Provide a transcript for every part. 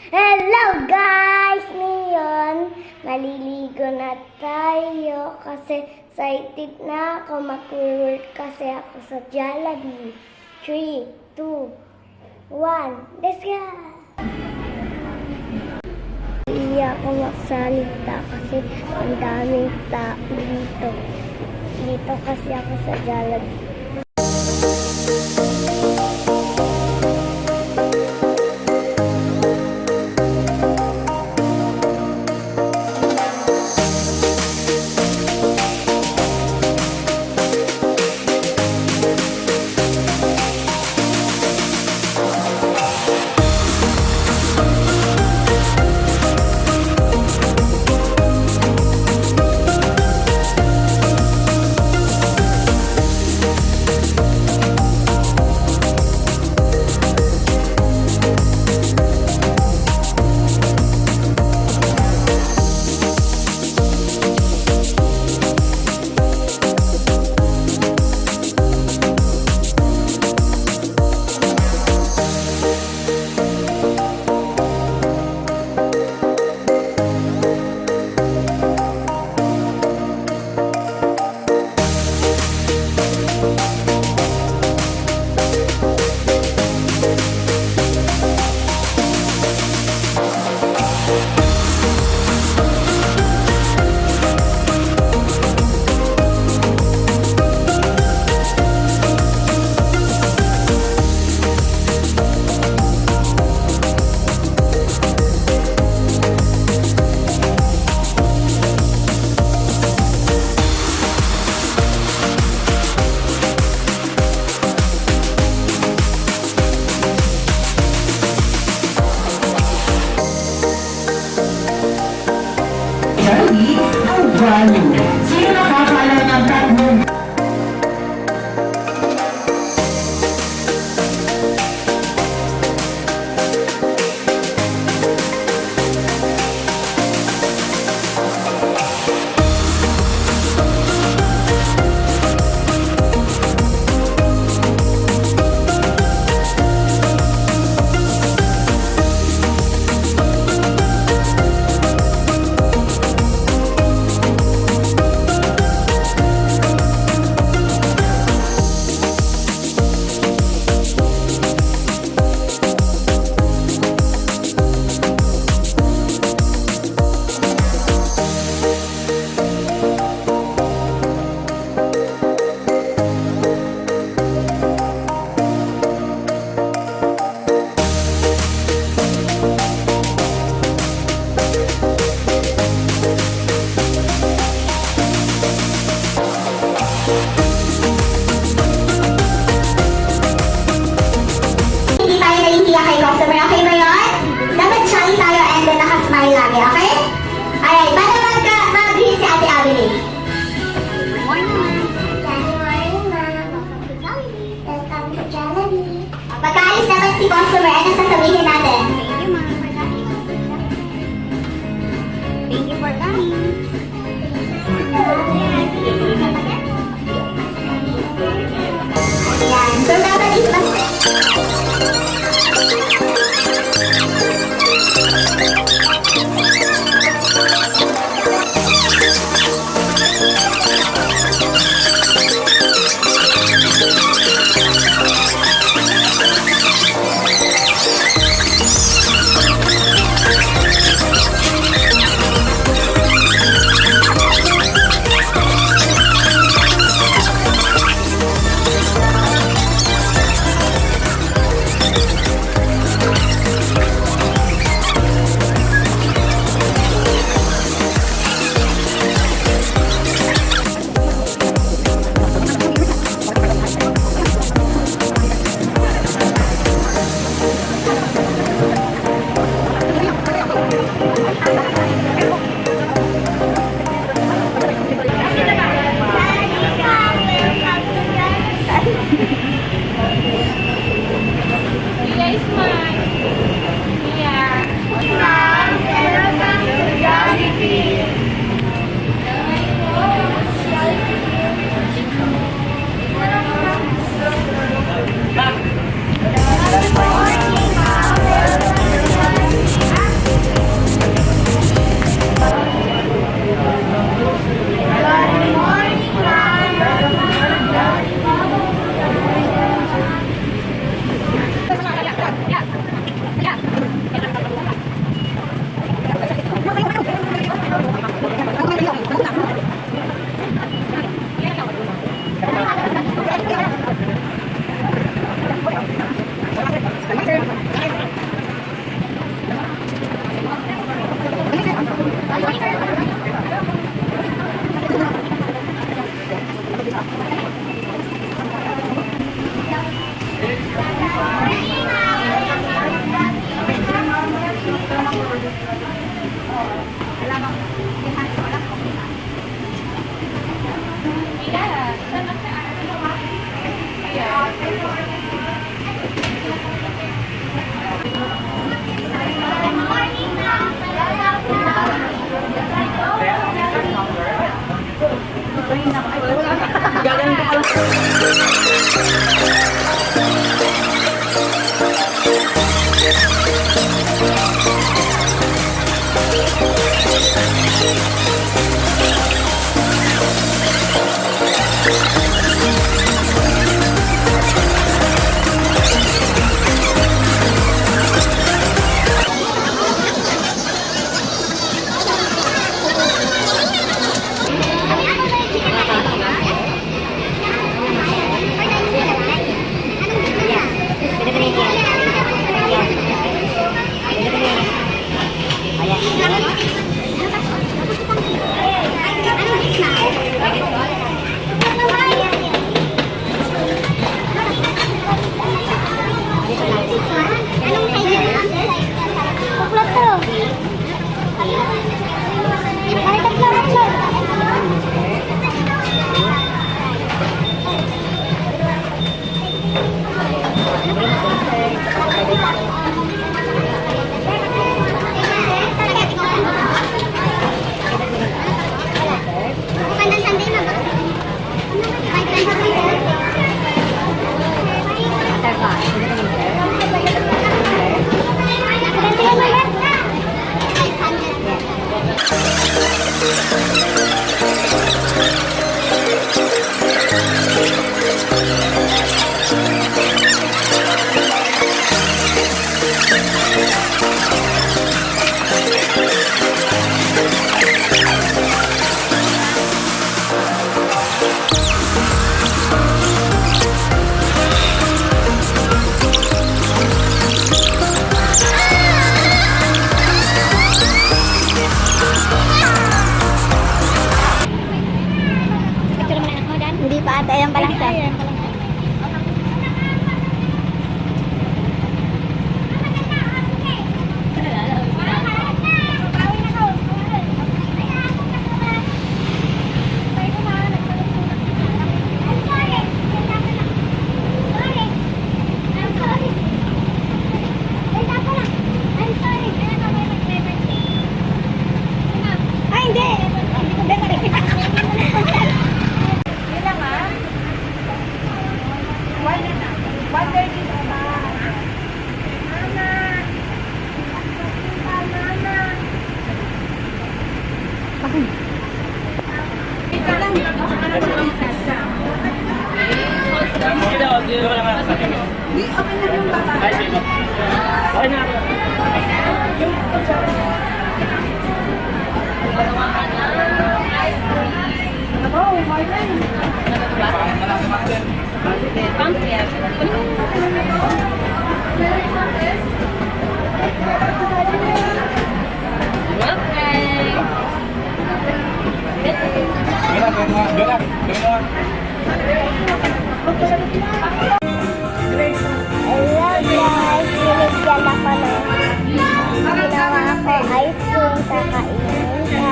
Hello guys! Ngayon, maliligo na tayo kasi excited na ako. Mag-work kasi ako sa Jollibee. 3, 2, 1, let's go! Hindi ako magsalita kasi ang daming tao dito. Dito kasi ako sa Jollibee. Ang value. Sino nakakaalam ng tatlong Hindi pa ata, ayan pa lang siya. Ay, hindi! Hello guys, binigyan ako ng ginawa ako ice cream, kakainin ka.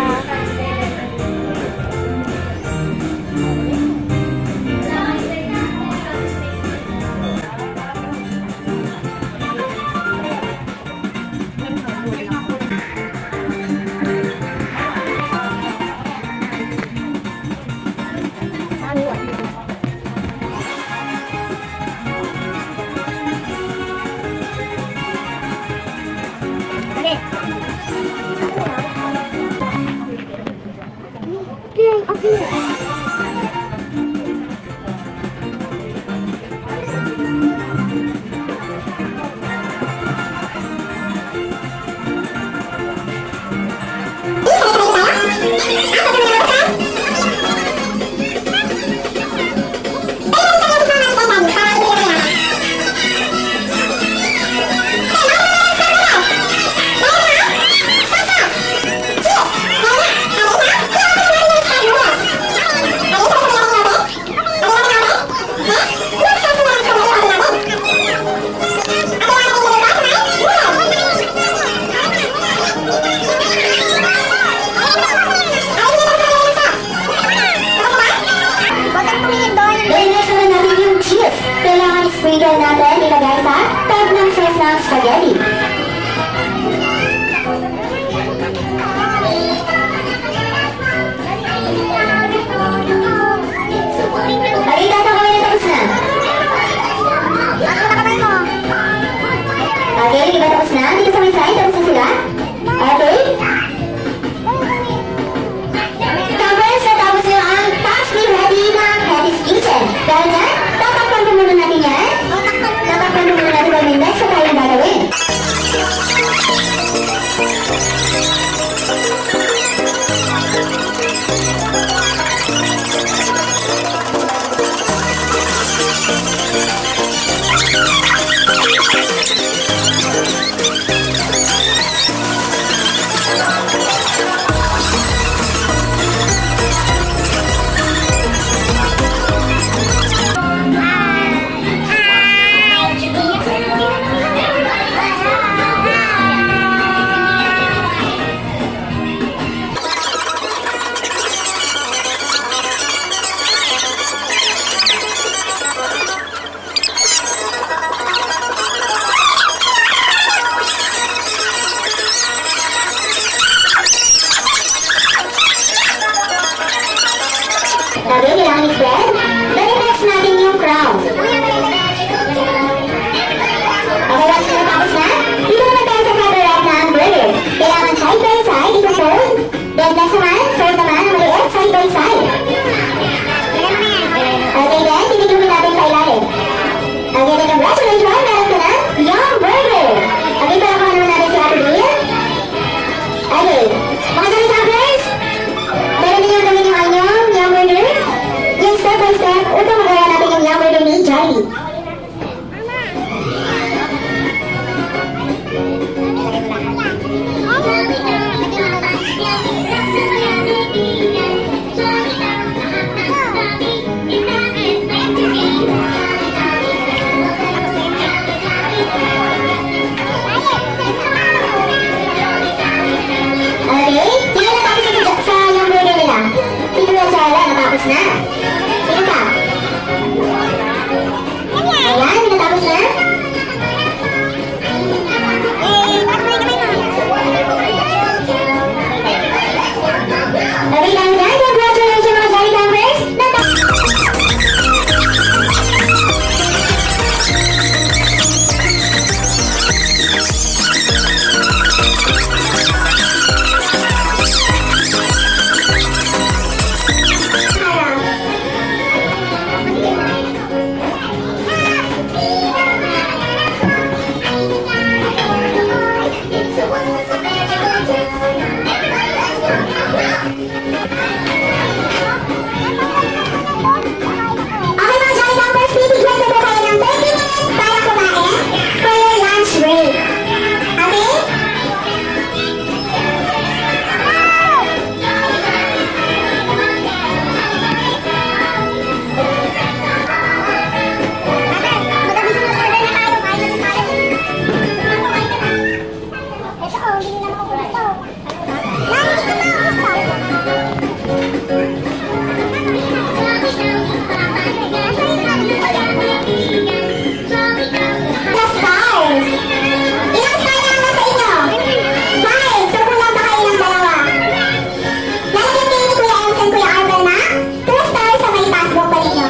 Okay mga Jolly Campers, bibigyan ko po kayo ng 30 minutes para kumain for your lunch break. Okay? Plus stars. Ilang star na ang nasa inyo? 5. So kulang pa kayo ng dalawa. Lalagyan kayo ni Kuya Ems and Kuya Arvel na 2 stars sa may passbook pa ninyo.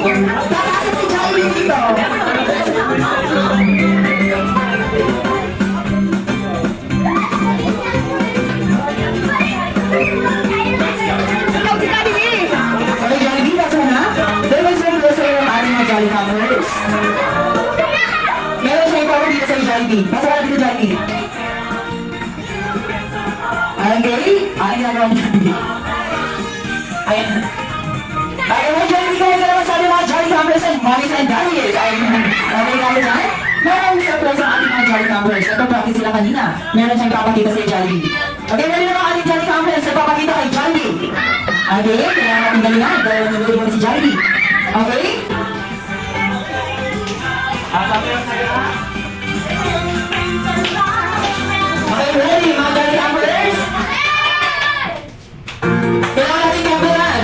Papasok si Jollibee dito. Okay, Jollibee, pasok na. Dahil may siyempre sa iyo ang ating mga Jolly Campers. Meron siya ikaw dito sa Jollibee. Pasok na dito, Jollibee. Okay? Ayan na naman, Jollibee. Ayan. Ayan na, Jollibee, kaya ka naman sabi mga Jolly Campers and Mommies and Daddies. Ayan. Okay, kaya dyan? Meron surprise ang ating mga Jolly Campers. Ito, practice sila kanina. Meron siyang papakita sa Jollibee. Okay, meron naman ating Jolly Campers na papakita kay Jollibee. Okay, kaya natin galingan. Dahil nanonood mo si Jollibee. Okay? Okay, ready, mga Jolly Campers? Kailangan natin kamperan.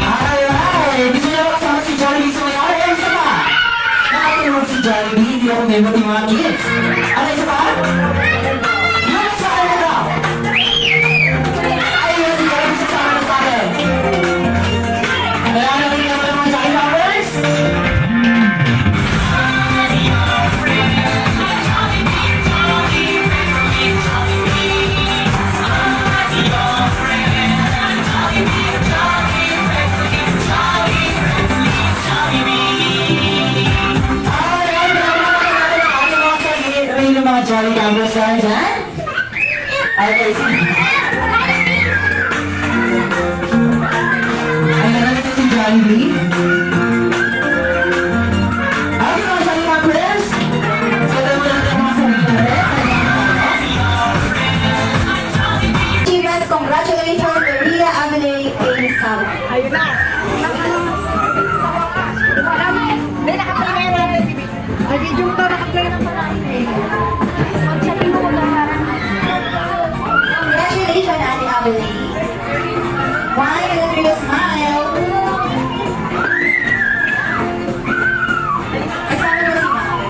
Alright! Gusto niyo kasama si Jollibee sa mga araw? Isa pa! Nakatulog si Jollibee, hindi ako member ng mga kids. Ano isa pa? Yung isa ka na daw! Ayun si Jollibee sa sama na sa akin. Kaya natin naman ang mga Jolly Campers? Alright, pinapakita natin ang ating mga sarili ng mga Jolly Campers dyan. Okay, sige. Ayan na si Jollibee. Okay, mga Jolly Campers. So, tayo mo natin ang mga sarili natin. Achievements, congratulations, Maria Amelie A. Sam. Ayun na. Hindi, nakaplay na yun. Ay, video mo daw, nakaplay na pala. Magsabi mo ba parang... Congratulations, Ate Amelie. One, two, three, smile. Kasama mo si Ma'am.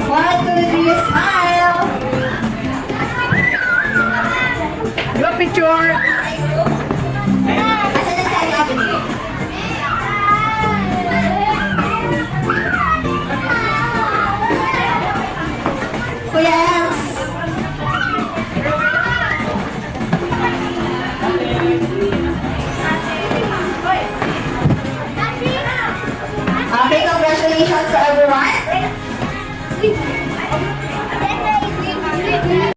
One, two, three, smile. Group picture. Asan na si Ate Amelie? Kuya